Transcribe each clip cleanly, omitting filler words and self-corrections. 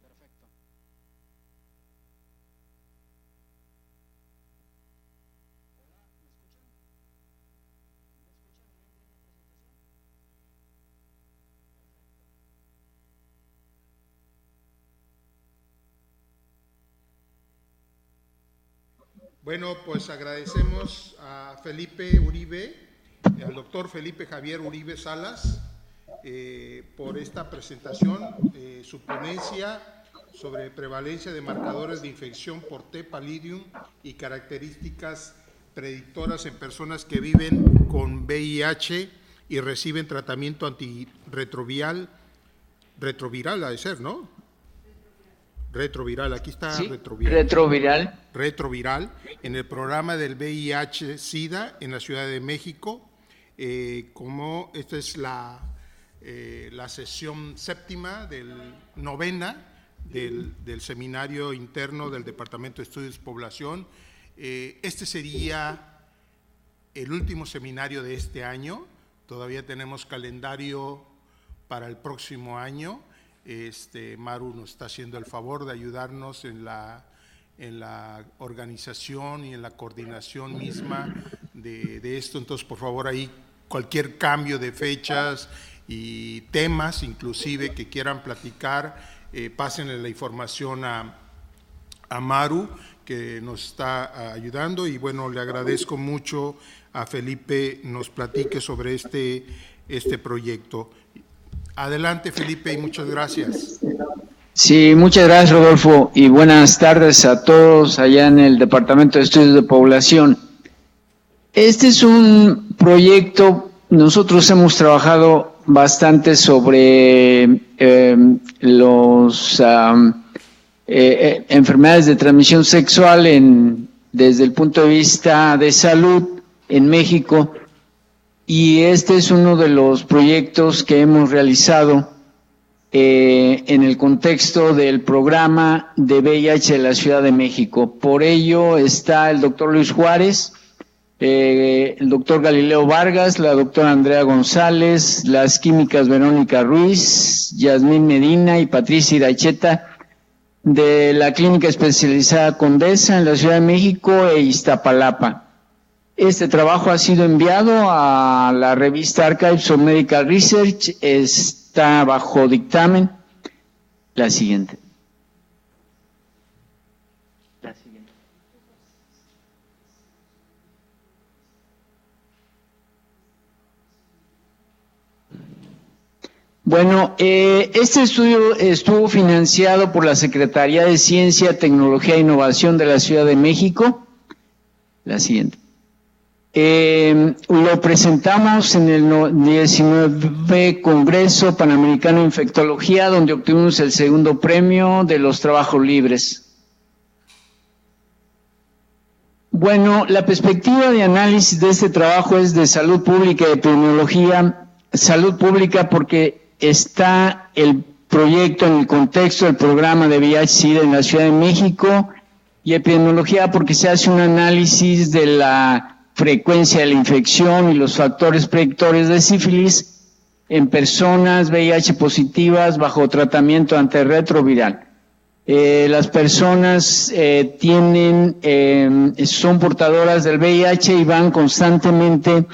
Perfecto. Hola, ¿me escuchan? ¿Me escuchan bien mi presentación? Bueno, pues agradecemos a Felipe Uribe, al doctor Felipe Javier Uribe Salas, por esta presentación, su ponencia sobre prevalencia de marcadores de infección por T. pallidum y características predictoras en personas que viven con VIH y reciben tratamiento antirretroviral, ha de ser, ¿no? Retroviral, aquí está. Sí, retroviral, en el programa del VIH-Sida en la Ciudad de México. Como esta es la sesión séptima novena del seminario interno del Departamento de Estudios Población. Este sería el último seminario de este año. Todavía tenemos calendario para el próximo año. Maru nos está haciendo el favor de ayudarnos en la organización y en la coordinación misma de esto. Entonces, por favor, ahí cualquier cambio de fechas y temas, inclusive, que quieran platicar, pásenle la información a Maru, que nos está ayudando. Y bueno, le agradezco mucho a Felipe nos platique sobre este proyecto. Adelante, Felipe, y muchas gracias. Sí, muchas gracias, Rodolfo, y buenas tardes a todos allá en el Departamento de Estudios de Población. Este es un proyecto, nosotros hemos trabajado bastante sobre enfermedades de transmisión sexual desde el punto de vista de salud en México. Y este es uno de los proyectos que hemos realizado en el contexto del programa de VIH de la Ciudad de México. Por ello está el doctor Luis Juárez, el doctor Galileo Vargas, la doctora Andrea González, las químicas Verónica Ruiz, Yasmín Medina y Patricia Iracheta, de la Clínica Especializada Condesa en la Ciudad de México e Iztapalapa. Este trabajo ha sido enviado a la revista Archives of Medical Research, está bajo dictamen. La siguiente. Bueno, este estudio estuvo financiado por la Secretaría de Ciencia, Tecnología e Innovación de la Ciudad de México. La siguiente. Lo presentamos en el 19 Congreso Panamericano de Infectología, donde obtuvimos el segundo premio de los trabajos libres. Bueno, la perspectiva de análisis de este trabajo es de salud pública y epidemiología. Salud pública porque está el proyecto en el contexto del programa de VIH-Sida en la Ciudad de México, y epidemiología porque se hace un análisis de la frecuencia de la infección y los factores predictores de sífilis en personas VIH positivas bajo tratamiento antirretroviral. Las personas son portadoras del VIH y van constantemente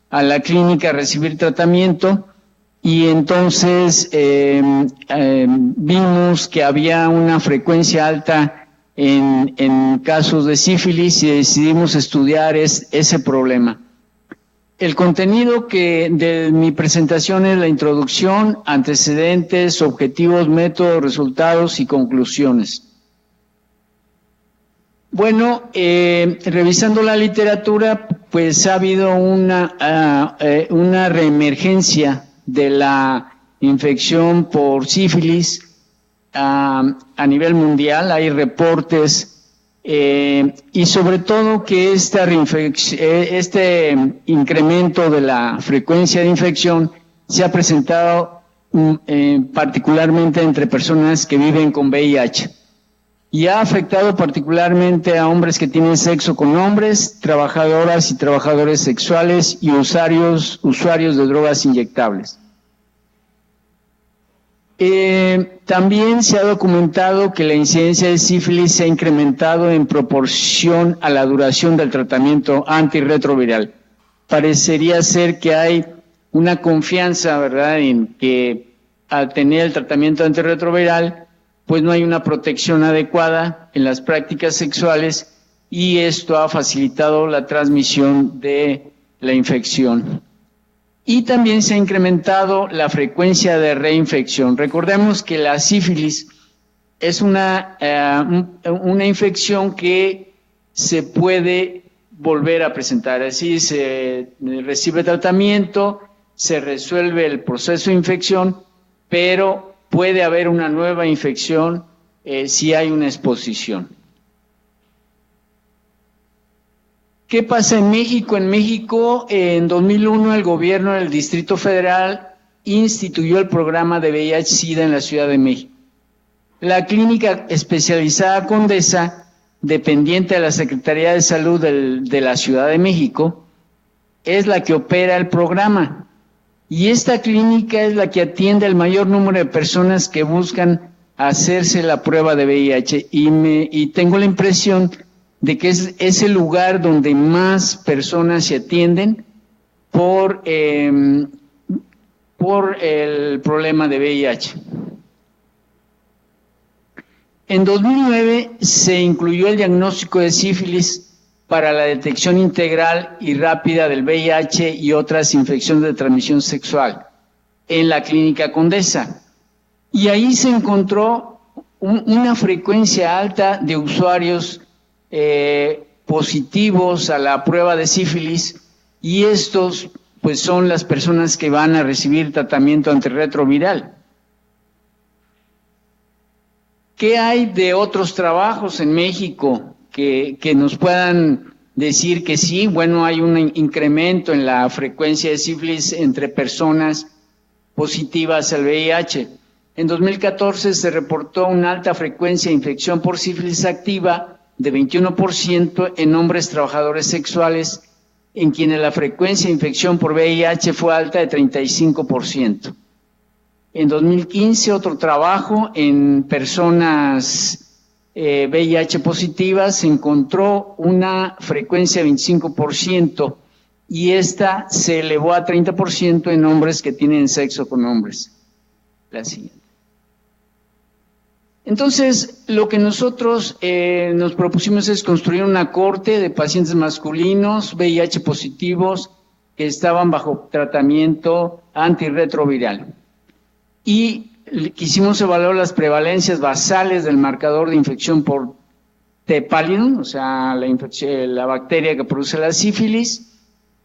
a la clínica a recibir tratamiento, y entonces vimos que había una frecuencia alta en casos de sífilis y decidimos estudiar ese problema. El contenido de mi presentación es la introducción, antecedentes, objetivos, métodos, resultados y conclusiones. Bueno, revisando la literatura, pues ha habido una reemergencia de la infección por sífilis a nivel mundial. Hay reportes y sobre todo que este incremento de la frecuencia de infección se ha presentado particularmente entre personas que viven con VIH y ha afectado particularmente a hombres que tienen sexo con hombres, trabajadoras y trabajadores sexuales y usuarios de drogas inyectables. También se ha documentado que la incidencia de sífilis se ha incrementado en proporción a la duración del tratamiento antirretroviral. Parecería ser que hay una confianza, ¿verdad?, en que al tener el tratamiento antirretroviral, pues no hay una protección adecuada en las prácticas sexuales y esto ha facilitado la transmisión de la infección. Y también se ha incrementado la frecuencia de reinfección. Recordemos que la sífilis es una infección que se puede volver a presentar. Así se recibe tratamiento, se resuelve el proceso de infección, pero puede haber una nueva infección si hay una exposición. ¿Qué pasa en México? En México, en 2001, el gobierno del Distrito Federal instituyó el programa de VIH-Sida en la Ciudad de México. La clínica especializada Condesa, dependiente de la Secretaría de Salud de la Ciudad de México, es la que opera el programa. Y esta clínica es la que atiende al mayor número de personas que buscan hacerse la prueba de VIH. Y tengo la impresión de que es el lugar donde más personas se atienden por el problema de VIH. En 2009 se incluyó el diagnóstico de sífilis para la detección integral y rápida del VIH y otras infecciones de transmisión sexual en la Clínica Condesa. Y ahí se encontró una frecuencia alta de usuarios positivos a la prueba de sífilis, y estos pues son las personas que van a recibir tratamiento antirretroviral. ¿Qué hay de otros trabajos en México que nos puedan decir que sí? Bueno, hay un incremento en la frecuencia de sífilis entre personas positivas al VIH. En 2014 se reportó una alta frecuencia de infección por sífilis activa de 21% en hombres trabajadores sexuales, en quienes la frecuencia de infección por VIH fue alta de 35%. En 2015, otro trabajo en personas VIH positivas se encontró una frecuencia de 25% y esta se elevó a 30% en hombres que tienen sexo con hombres. La siguiente. Entonces, lo que nosotros nos propusimos es construir una corte de pacientes masculinos VIH positivos que estaban bajo tratamiento antirretroviral. Y quisimos evaluar las prevalencias basales del marcador de infección por T. pallidum, o sea, la bacteria que produce la sífilis,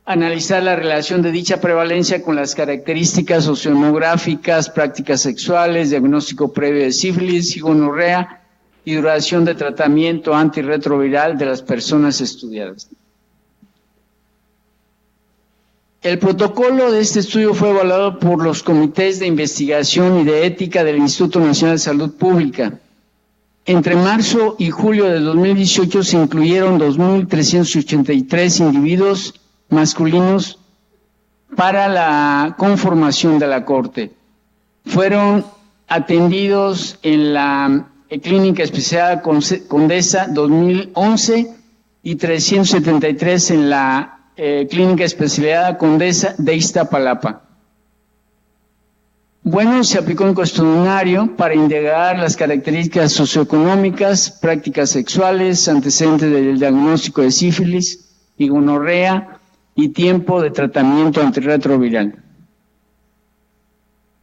analizar la relación de dicha prevalencia con las características sociodemográficas, prácticas sexuales, diagnóstico previo de sífilis y gonorrea y duración de tratamiento antirretroviral de las personas estudiadas. El protocolo de este estudio fue evaluado por los comités de investigación y de ética del Instituto Nacional de Salud Pública. Entre marzo y julio de 2018 se incluyeron 2.383 individuos masculinos para la conformación de la Corte. Fueron atendidos en la Clínica Especializada Condesa 2011 y 373 en la Clínica Especializada Condesa de Iztapalapa. Bueno, se aplicó un cuestionario para indagar las características socioeconómicas, prácticas sexuales, antecedentes del diagnóstico de sífilis y gonorrea y tiempo de tratamiento antirretroviral.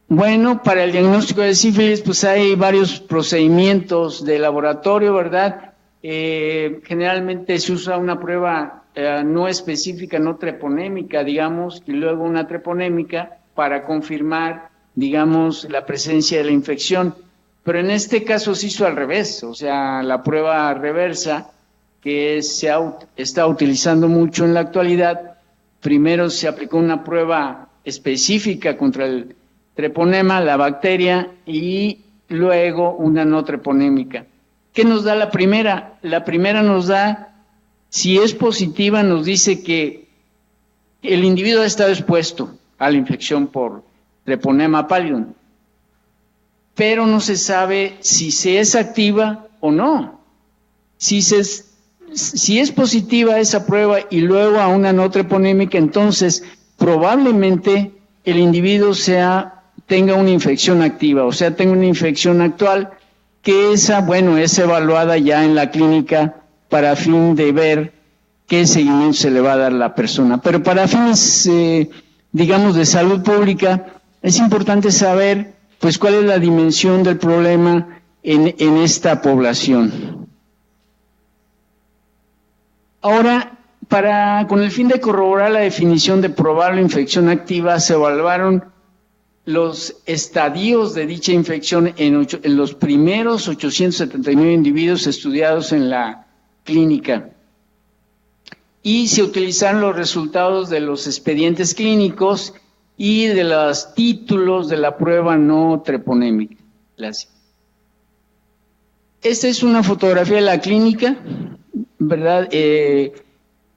Bueno, para el diagnóstico de sífilis, pues hay varios procedimientos de laboratorio, ¿verdad? Generalmente se usa una prueba no específica, no treponémica, digamos, y luego una treponémica para confirmar, digamos, la presencia de la infección. Pero en este caso se hizo al revés, o sea, la prueba reversa, que se está utilizando mucho en la actualidad. Primero se aplicó una prueba específica contra el treponema, la bacteria, y luego una no treponémica. ¿Qué nos da la primera? La primera nos da, si es positiva, nos dice que el individuo ha estado expuesto a la infección por treponema pallidum. pero no se sabe si se es activa o no. Si es positiva esa prueba y luego a una no treponémica, entonces probablemente el individuo tenga una infección activa, o sea, tenga una infección actual, que es evaluada ya en la clínica para fin de ver qué seguimiento se le va a dar a la persona. Pero para fines, de salud pública, es importante saber, pues, cuál es la dimensión del problema en esta población. Ahora, con el fin de corroborar la definición de probable infección activa, se evaluaron los estadios de dicha infección en los primeros 879 individuos estudiados en la clínica. Y se utilizaron los resultados de los expedientes clínicos y de los títulos de la prueba no treponémica. Esta es una fotografía de la clínica, ¿verdad?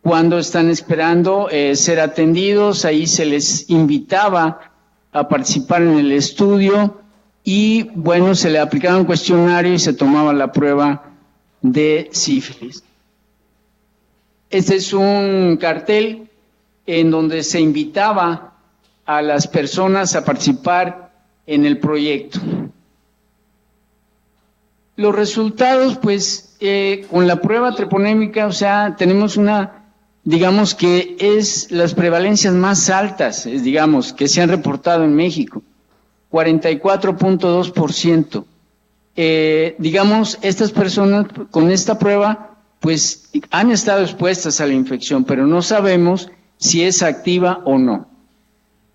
Cuando están esperando ser atendidos, ahí se les invitaba a participar en el estudio y, se le aplicaba un cuestionario y se tomaba la prueba de sífilis. Este es un cartel en donde se invitaba a las personas a participar en el proyecto. Los resultados, con la prueba treponémica, tenemos digamos que es las prevalencias más altas, que se han reportado en México, 44.2%. Estas personas con esta prueba, han estado expuestas a la infección, pero no sabemos si es activa o no.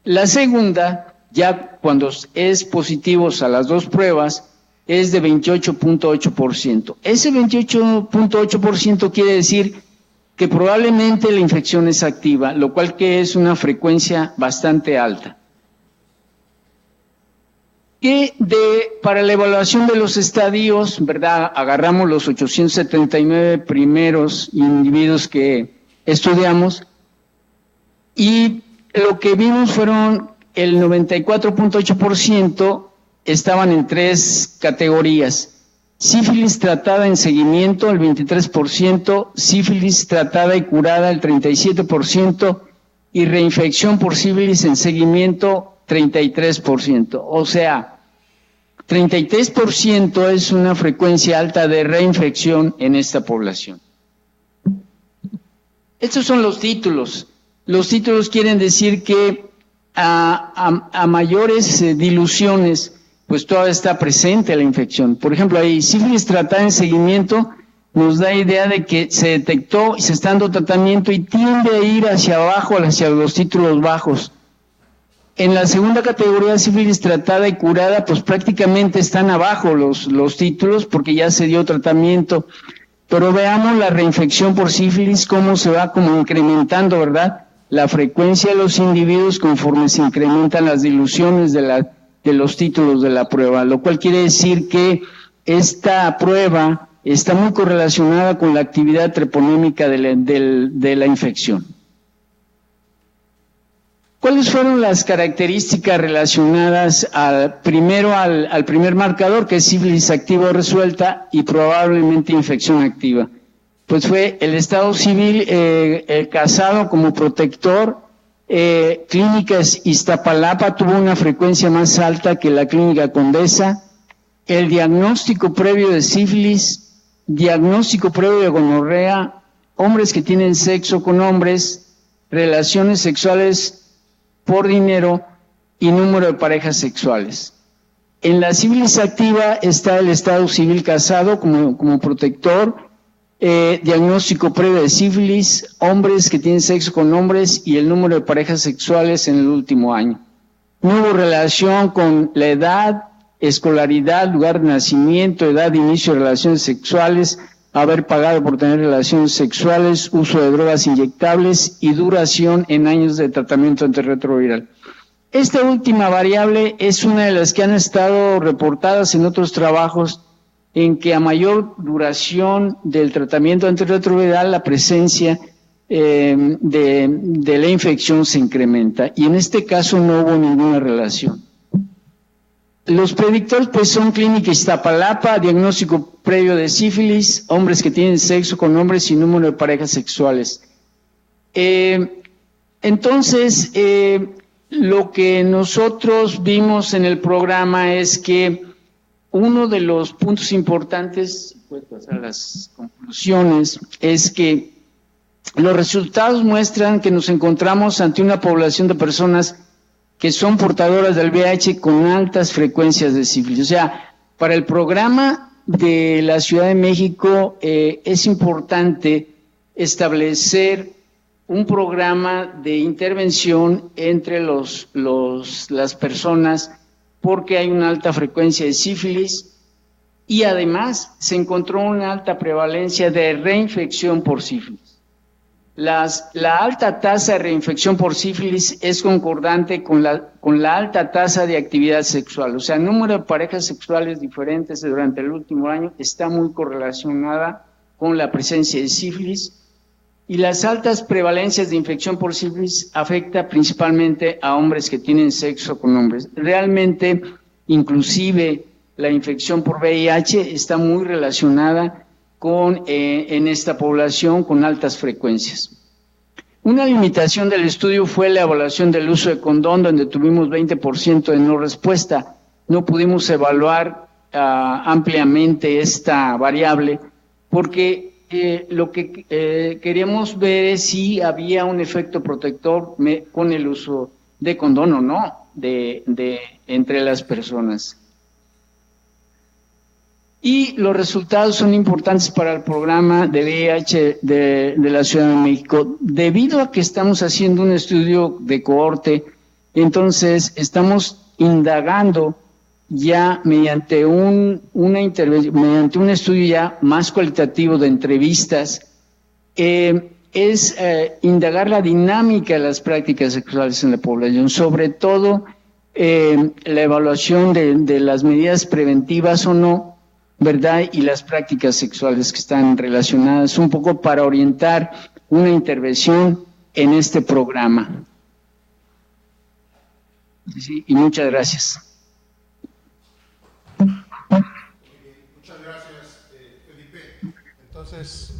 La segunda, ya cuando es positivos a las dos pruebas, es de 28.8%. Ese 28.8% quiere decir que probablemente la infección es activa, lo cual que es una frecuencia bastante alta. Para la evaluación de los estadios, ¿verdad? Agarramos los 879 primeros individuos que estudiamos y lo que vimos fueron el 94.8% estaban en tres categorías. Sífilis tratada en seguimiento, el 23%, sífilis tratada y curada, el 37%, y reinfección por sífilis en seguimiento, 33%. O sea, 33% es una frecuencia alta de reinfección en esta población. Estos son los títulos. Los títulos quieren decir que a mayores diluciones, todavía está presente la infección. Por ejemplo, ahí sífilis tratada en seguimiento nos da idea de que se detectó y se está dando tratamiento y tiende a ir hacia abajo, hacia los títulos bajos. En la segunda categoría, sífilis tratada y curada, prácticamente están abajo los títulos porque ya se dio tratamiento. Pero veamos la reinfección por sífilis, cómo se va incrementando, ¿verdad? La frecuencia de los individuos conforme se incrementan las diluciones de los títulos de la prueba, lo cual quiere decir que esta prueba está muy correlacionada con la actividad treponémica de la infección. ¿Cuáles fueron las características relacionadas al primer marcador, que es sífilis activa o resuelta y probablemente infección activa? Fue el estado civil casado como protector. Clínicas Iztapalapa tuvo una frecuencia más alta que la Clínica Condesa. El diagnóstico previo de sífilis, diagnóstico previo de gonorrea, hombres que tienen sexo con hombres, relaciones sexuales por dinero y número de parejas sexuales. En la sífilis activa está el estado civil casado como protector, diagnóstico previo de sífilis, hombres que tienen sexo con hombres y el número de parejas sexuales en el último año. No hubo relación con la edad, escolaridad, lugar de nacimiento, edad de inicio de relaciones sexuales, haber pagado por tener relaciones sexuales, uso de drogas inyectables y duración en años de tratamiento antirretroviral. Esta última variable es una de las que han estado reportadas en otros trabajos, en que a mayor duración del tratamiento antirretroviral la presencia de la infección se incrementa, y en este caso no hubo ninguna relación. Los predictores pues son Clínica Iztapalapa, diagnóstico previo de sífilis, hombres que tienen sexo con hombres y número de parejas sexuales. Entonces, lo que nosotros vimos en el programa es que uno de los puntos importantes, puedo pasar a las conclusiones, es que los resultados muestran que nos encontramos ante una población de personas que son portadoras del VIH con altas frecuencias de sífilis. O sea, para el programa de la Ciudad de México es importante establecer un programa de intervención entre las personas porque hay una alta frecuencia de sífilis y además se encontró una alta prevalencia de reinfección por sífilis. La alta tasa de reinfección por sífilis es concordante con la alta tasa de actividad sexual, o sea, el número de parejas sexuales diferentes durante el último año está muy correlacionada con la presencia de sífilis, y las altas prevalencias de infección por sífilis afecta principalmente a hombres que tienen sexo con hombres. Realmente, inclusive, la infección por VIH está muy relacionada con en esta población con altas frecuencias. Una limitación del estudio fue la evaluación del uso de condón, donde tuvimos 20% de no respuesta. No pudimos evaluar ampliamente esta variable porque lo que queríamos ver es si había un efecto protector con el uso de condón o no entre las personas. Y los resultados son importantes para el programa de VIH de la Ciudad de México. Debido a que estamos haciendo un estudio de cohorte, entonces estamos indagando ya mediante mediante un estudio ya más cualitativo de entrevistas, indagar la dinámica de las prácticas sexuales en la población, sobre todo la evaluación de las medidas preventivas o no, ¿verdad? Y las prácticas sexuales que están relacionadas, un poco para orientar una intervención en este programa. Sí, y muchas gracias. Muchas gracias, Felipe. Entonces,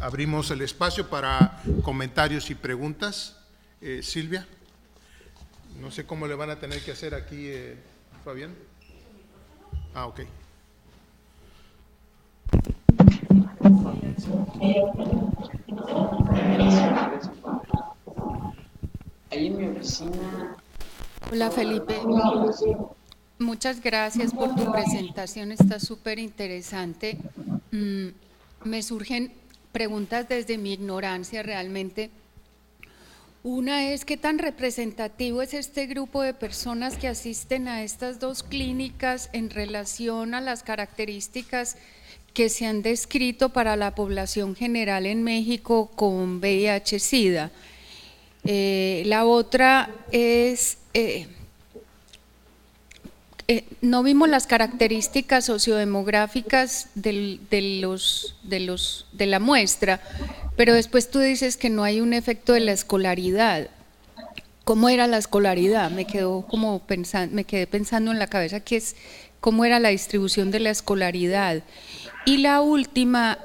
abrimos el espacio para comentarios y preguntas. Silvia, no sé cómo le van a tener que hacer aquí, Fabián. Ok. Ahí en mi oficina. Hola, Felipe. Muchas gracias por tu presentación, está súper interesante. Me surgen preguntas desde mi ignorancia realmente. Una es, ¿qué tan representativo es este grupo de personas que asisten a estas dos clínicas en relación a las características que se han descrito para la población general en México con VIH-Sida? La otra es, no vimos las características sociodemográficas de la muestra, pero después tú dices que no hay un efecto de la escolaridad. ¿Cómo era la escolaridad? Me quedé pensando en la cabeza cómo era la distribución de la escolaridad. Y la última,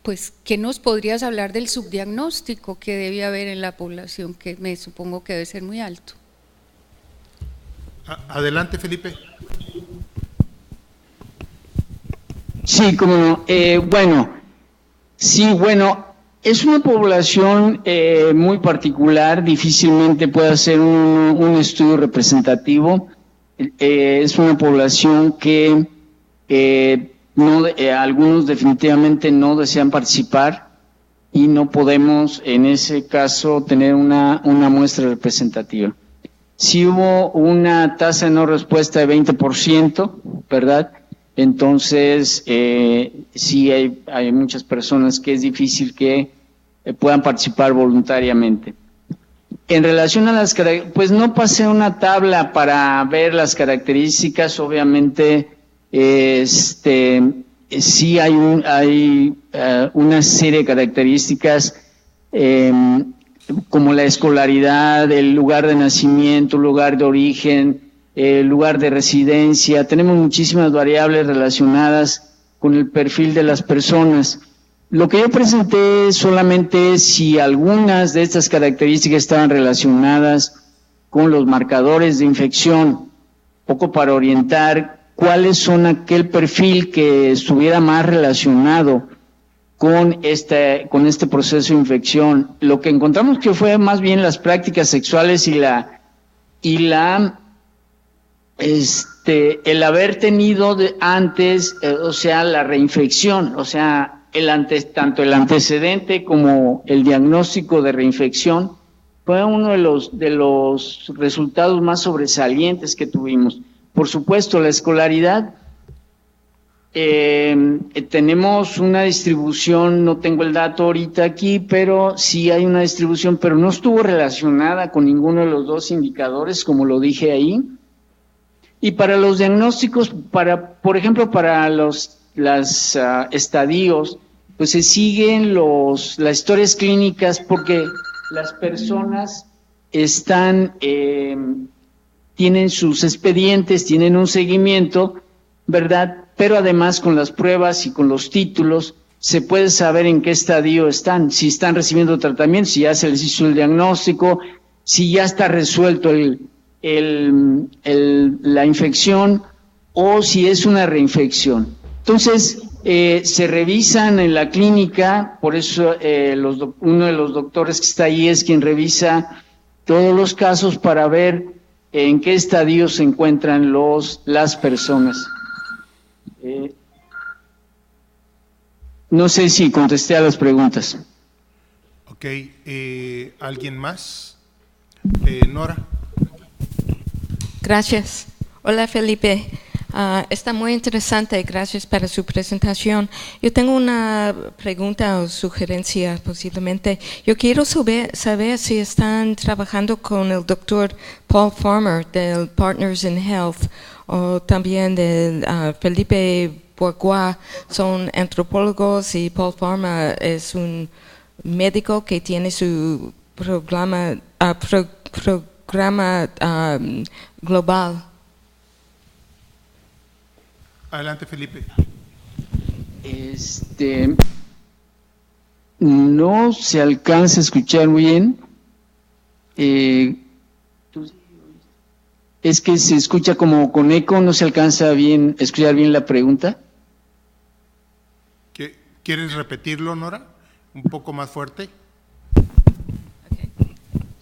pues, ¿qué nos podrías hablar del subdiagnóstico que debe haber en la población, que me supongo que debe ser muy alto? Adelante, Felipe. Sí, cómo no. Bueno, es una población muy particular, difícilmente puede hacer un estudio representativo. Es una población que algunos definitivamente no desean participar y no podemos en ese caso tener una muestra representativa. Sí hubo una tasa de no respuesta de 20%, ¿verdad? Entonces, sí hay muchas personas que es difícil que puedan participar voluntariamente. En relación a las características, pues no pasé una tabla para ver las características, obviamente, sí hay una serie de características. como la escolaridad, el lugar de nacimiento, lugar de origen, el lugar de residencia. Tenemos muchísimas variables relacionadas con el perfil de las personas. Lo que yo presenté solamente es si algunas de estas características estaban relacionadas con los marcadores de infección, poco para orientar cuáles son aquel perfil que estuviera más relacionado con este proceso de infección. Lo que encontramos que fue más bien las prácticas sexuales y el haber tenido antes, o sea, la reinfección, o sea, tanto el antecedente como el diagnóstico de reinfección fue uno de los resultados más sobresalientes que tuvimos. Por supuesto, la escolaridad, tenemos una distribución, no tengo el dato ahorita aquí, pero sí hay una distribución, pero no estuvo relacionada con ninguno de los dos indicadores, como lo dije ahí. Y para los diagnósticos, por ejemplo, para los estadios, pues se siguen las historias clínicas porque las personas tienen sus expedientes, tienen un seguimiento, ¿verdad? Pero además con las pruebas y con los títulos se puede saber en qué estadio están, si están recibiendo tratamiento, si ya se les hizo el diagnóstico, si ya está resuelto la infección o si es una reinfección. Entonces, se revisan en la clínica, por eso uno de los doctores que está ahí es quien revisa todos los casos para ver en qué estadio se encuentran las personas. No sé si contesté a las preguntas. Ok, ¿alguien más? Nora. Gracias. Hola, Felipe. Está muy interesante. Gracias por su presentación. Yo tengo una pregunta o sugerencia posiblemente. Yo quiero saber si están trabajando con el doctor Paul Farmer del Partners in Health o también del Felipe Bourgois. Son antropólogos y Paul Farmer es un médico que tiene su programa global. Adelante, Felipe. No se alcanza a escuchar bien. Es que se escucha como con eco, no se alcanza a escuchar bien la pregunta. ¿Quieres repetirlo, Nora? Un poco más fuerte. Okay.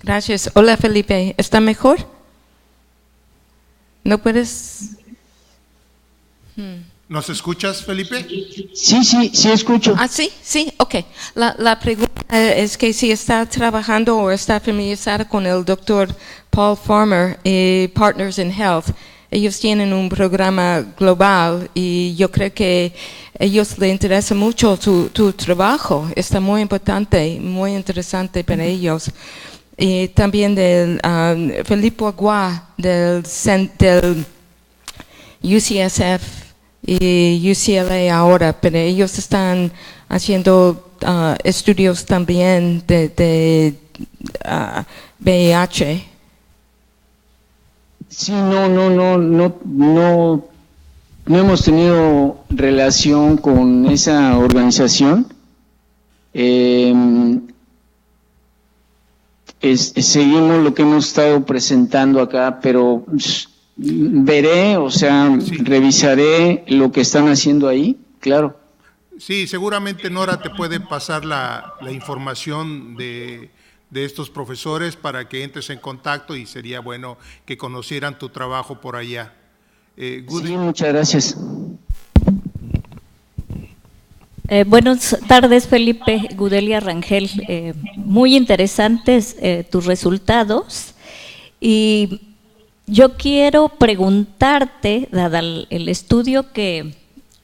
Gracias. Hola, Felipe. ¿Está mejor? ¿No puedes...? ¿Nos escuchas, Felipe? Sí, escucho. Sí, ok. La pregunta es que si está trabajando o está familiarizada con el doctor Paul Farmer y Partners in Health. Ellos tienen un programa global y yo creo que a ellos les interesa mucho tu trabajo. Está muy importante, muy interesante para ellos. Y también del Felipe Bourgois del UCSF y UCLA ahora, pero ellos están haciendo estudios también de VIH. Sí, no hemos tenido relación con esa organización. Seguimos lo que hemos estado presentando acá, pero veré, revisaré lo que están haciendo ahí, claro. Sí, seguramente Nora te puede pasar la información de estos profesores para que entres en contacto y sería bueno que conocieran tu trabajo por allá. Sí, muchas gracias. Buenas tardes, Felipe. Gudelia Rangel. Muy interesantes tus resultados y yo quiero preguntarte, dada el estudio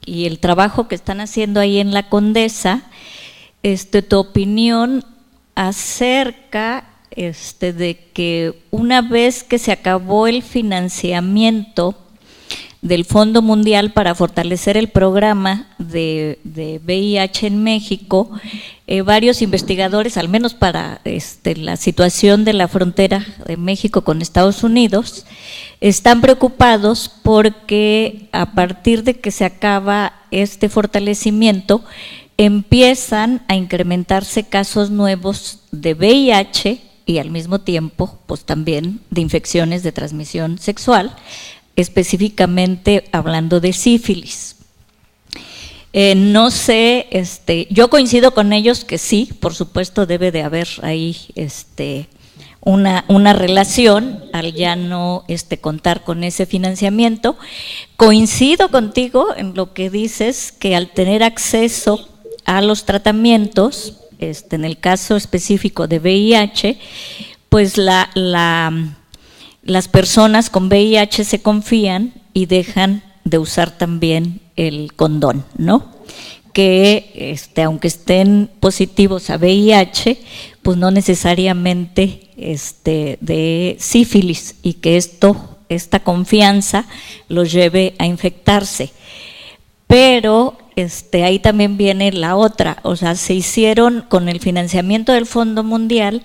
y el trabajo que están haciendo ahí en la Condesa, tu opinión acerca de que una vez que se acabó el financiamiento del Fondo Mundial para fortalecer el programa de VIH en México, varios investigadores, al menos para la situación de la frontera de México con Estados Unidos, están preocupados porque a partir de que se acaba este fortalecimiento, empiezan a incrementarse casos nuevos de VIH y al mismo tiempo, pues también de infecciones de transmisión sexual, específicamente hablando de sífilis. No sé, yo coincido con ellos que sí, por supuesto debe de haber ahí una relación al ya no contar con ese financiamiento. Coincido contigo en lo que dices, que al tener acceso a los tratamientos, en el caso específico de VIH, pues las personas con VIH se confían y dejan de usar también el condón, ¿no? Que aunque estén positivos a VIH, pues no necesariamente de sífilis, y que esta confianza los lleve a infectarse. Pero ahí también viene la otra, o sea, se hicieron con el financiamiento del Fondo Mundial,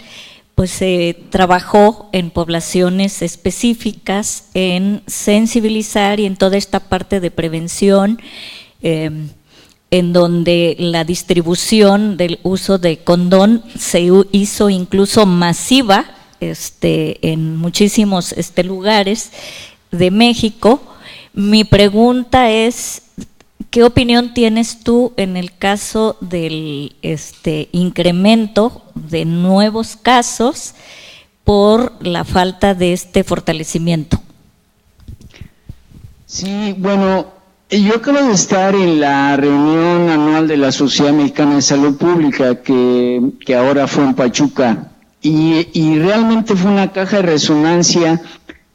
pues se trabajó en poblaciones específicas, en sensibilizar y en toda esta parte de prevención, en donde la distribución del uso de condón se hizo incluso masiva en muchísimos lugares de México. Mi pregunta es, ¿qué opinión tienes tú en el caso del incremento de nuevos casos por la falta de este fortalecimiento? Sí, bueno, yo acabo de estar en la reunión anual de la Sociedad Mexicana de Salud Pública que ahora fue en Pachuca, y realmente fue una caja de resonancia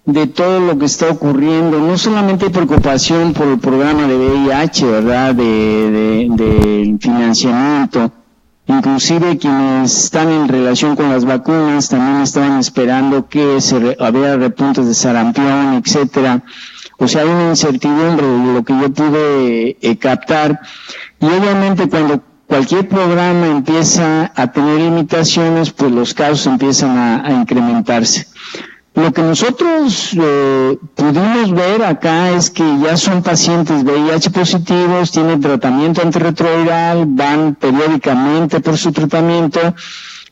de todo lo que está ocurriendo. No solamente hay preocupación por el programa de VIH, ¿verdad?, del financiamiento, inclusive quienes están en relación con las vacunas también estaban esperando que había repuntes de sarampión, etcétera. O sea, hay una incertidumbre de lo que yo pude captar, y obviamente cuando cualquier programa empieza a tener limitaciones, pues los casos empiezan a incrementarse. Lo que nosotros pudimos ver acá es que ya son pacientes VIH positivos, tienen tratamiento antirretroviral, van periódicamente por su tratamiento,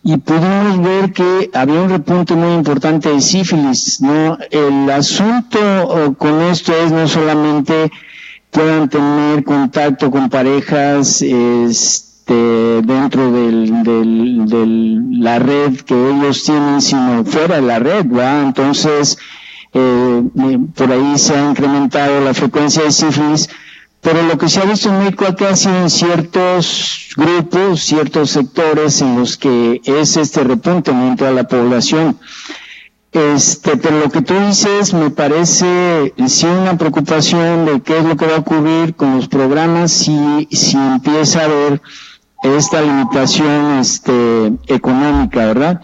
y pudimos ver que había un repunte muy importante de sífilis, ¿no? El asunto con esto es no solamente puedan tener contacto con parejas dentro de la red que ellos tienen, sino fuera de la red, ¿verdad? Entonces, por ahí se ha incrementado la frecuencia de sífilis, pero lo que se ha visto en México acá ha sido en ciertos grupos, ciertos sectores en los que es repunte en toda la población. Pero lo que tú dices me parece sí una preocupación de qué es lo que va a ocurrir con los programas si empieza a haber esta limitación económica, ¿verdad?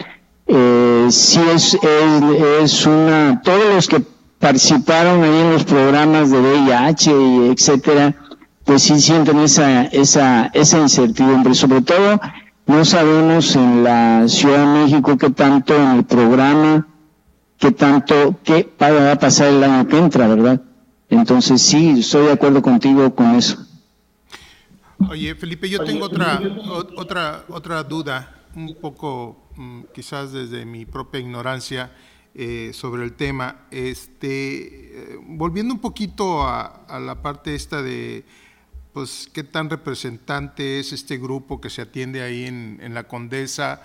Sí es una, todos los que participaron ahí en los programas de VIH y etcétera, pues sí sienten esa incertidumbre. Sobre todo no sabemos en la Ciudad de México qué tanto en el programa, qué va a pasar el año que entra, ¿verdad? Entonces sí, estoy de acuerdo contigo con eso. Oye, Felipe, yo tengo otra duda, un poco quizás desde mi propia ignorancia sobre el tema. Volviendo un poquito a la parte esta de, pues, qué tan representante es este grupo que se atiende ahí en la Condesa.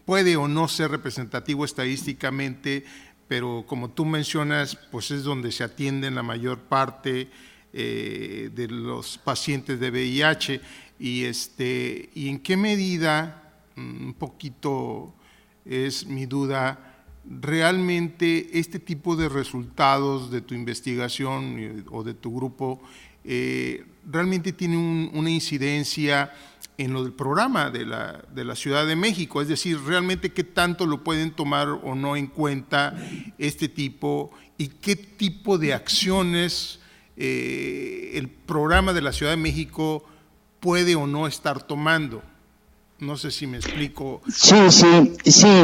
Puede o no ser representativo estadísticamente, pero como tú mencionas, pues es donde se atienden la mayor parte de los pacientes de VIH, y en qué medida, un poquito es mi duda, realmente este tipo de resultados de tu investigación o de tu grupo realmente tiene una incidencia en lo del programa de la Ciudad de México, es decir, realmente qué tanto lo pueden tomar o no en cuenta este tipo y qué tipo de acciones el programa de la Ciudad de México puede o no estar tomando. No sé si me explico. Sí,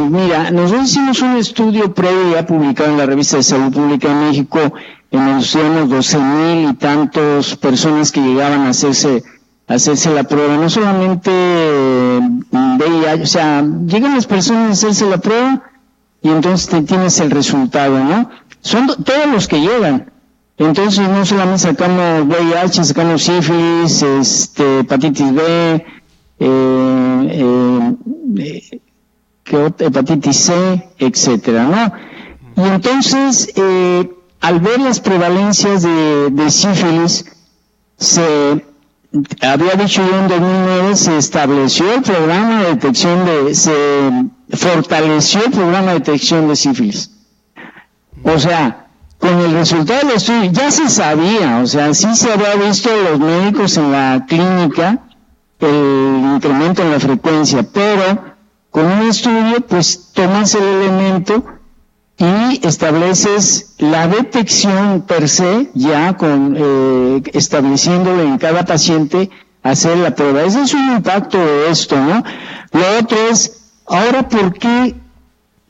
mira, nosotros hicimos un estudio previo ya publicado en la Revista de Salud Pública de México, en donde estudiamos 12,000 y tantos personas que llegaban a hacerse la prueba, no solamente VIH, o sea, llegan las personas a hacerse la prueba y entonces tienes el resultado, ¿no? Son todos los que llegan. Entonces no solamente sacamos VIH, sacamos sífilis, hepatitis B, hepatitis C, etcétera, ¿no? Y entonces, al ver las prevalencias de sífilis, había dicho yo en 2009, se estableció el programa de detección se fortaleció el programa de detección de sífilis. O sea, con el resultado del estudio ya se sabía, o sea, sí se había visto los médicos en la clínica el incremento en la frecuencia, pero con un estudio pues tomas el elemento y estableces la detección per se, ya estableciéndolo en cada paciente, hacer la prueba. Ese es un impacto de esto, ¿no? Lo otro es, ahora, ¿por qué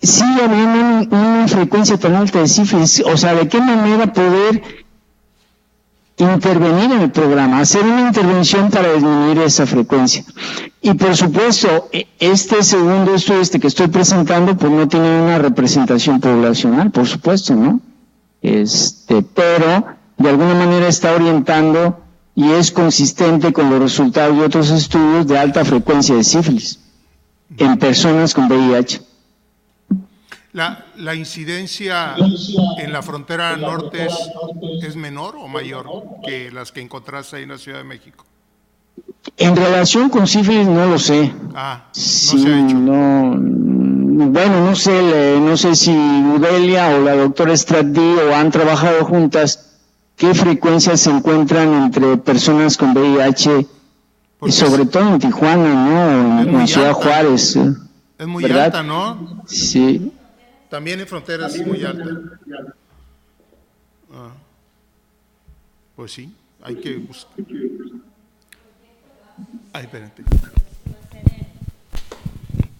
sigue habiendo una frecuencia tan alta de sífilis? O sea, ¿de qué manera poder intervenir en el programa, hacer una intervención para disminuir esa frecuencia? Y por supuesto, este segundo estudio, que estoy presentando, pues no tiene una representación poblacional, por supuesto, ¿no? Pero de alguna manera está orientando y es consistente con los resultados de otros estudios de alta frecuencia de sífilis en personas con VIH. ¿La incidencia en la frontera norte es menor o mayor que las que encontraste ahí en la Ciudad de México? En relación con sífilis no lo sé. No se ha hecho. Bueno, no sé si Udelia o la doctora Stratdi o han trabajado juntas, qué frecuencias se encuentran entre personas con VIH, sobre todo en Tijuana, ¿no? En Ciudad Juárez. Es muy ¿verdad? alta, ¿no? Sí. También en fronteras es muy alta. Pues sí, hay que buscar. Espérate.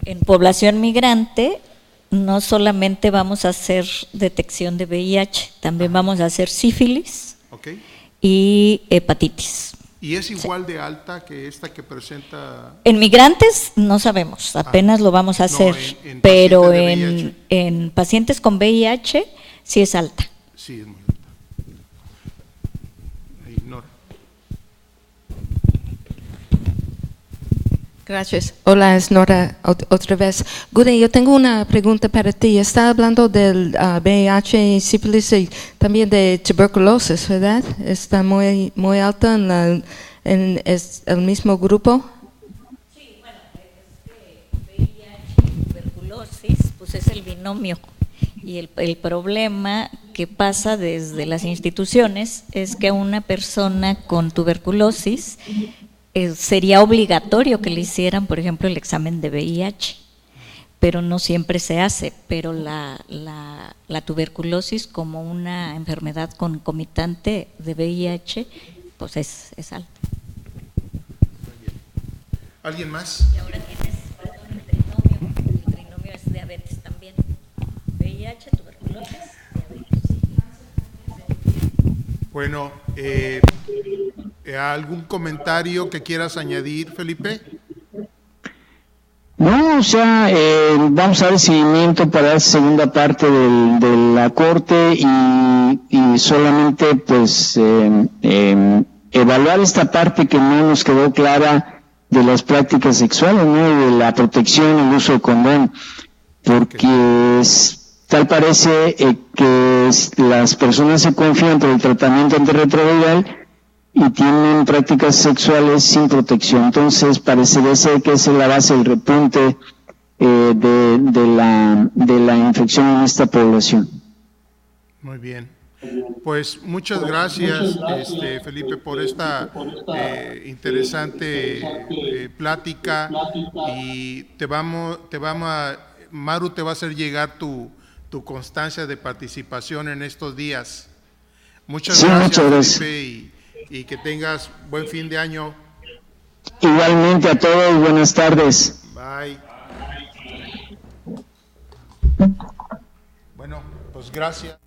En población migrante no solamente vamos a hacer detección de VIH, también vamos a hacer sífilis y hepatitis. ¿Y es igual de alta que esta que presenta? En migrantes no sabemos, apenas lo vamos a hacer, pero en pacientes con VIH sí es alta. Sí, es muy alta. Ignora. Gracias. Hola, es Nora otra vez. Gude, yo tengo una pregunta para ti. Está hablando del VIH, sífilis y también de tuberculosis, ¿verdad? Está muy alta en el mismo grupo. Sí, bueno, VIH y tuberculosis, pues es el binomio. Y el problema que pasa desde las instituciones es que una persona con tuberculosis sería obligatorio que le hicieran, por ejemplo, el examen de VIH, pero no siempre se hace, pero la tuberculosis como una enfermedad concomitante de VIH, pues es alta. ¿Alguien más? Y ahora tienes, el trinomio es diabetes también, VIH, tuberculosis, diabetes. Bueno, ¿algún comentario que quieras añadir, Felipe? No, o sea, vamos a dar seguimiento para la segunda parte de la corte y solamente pues evaluar esta parte que no nos quedó clara de las prácticas sexuales, ¿no? De la protección, el uso de condón, porque tal parece que las personas se confían por el tratamiento antirretroviral y tienen prácticas sexuales sin protección. Entonces parecería ser que esa es la base del repunte de la infección en esta población. Muy bien. Pues muchas gracias, Felipe, por esta interesante plática, y Maru te va a hacer llegar tu constancia de participación en estos días. Muchas gracias, Felipe, y que tengas buen fin de año. Igualmente a todos, buenas tardes. Bye. Bueno, pues gracias.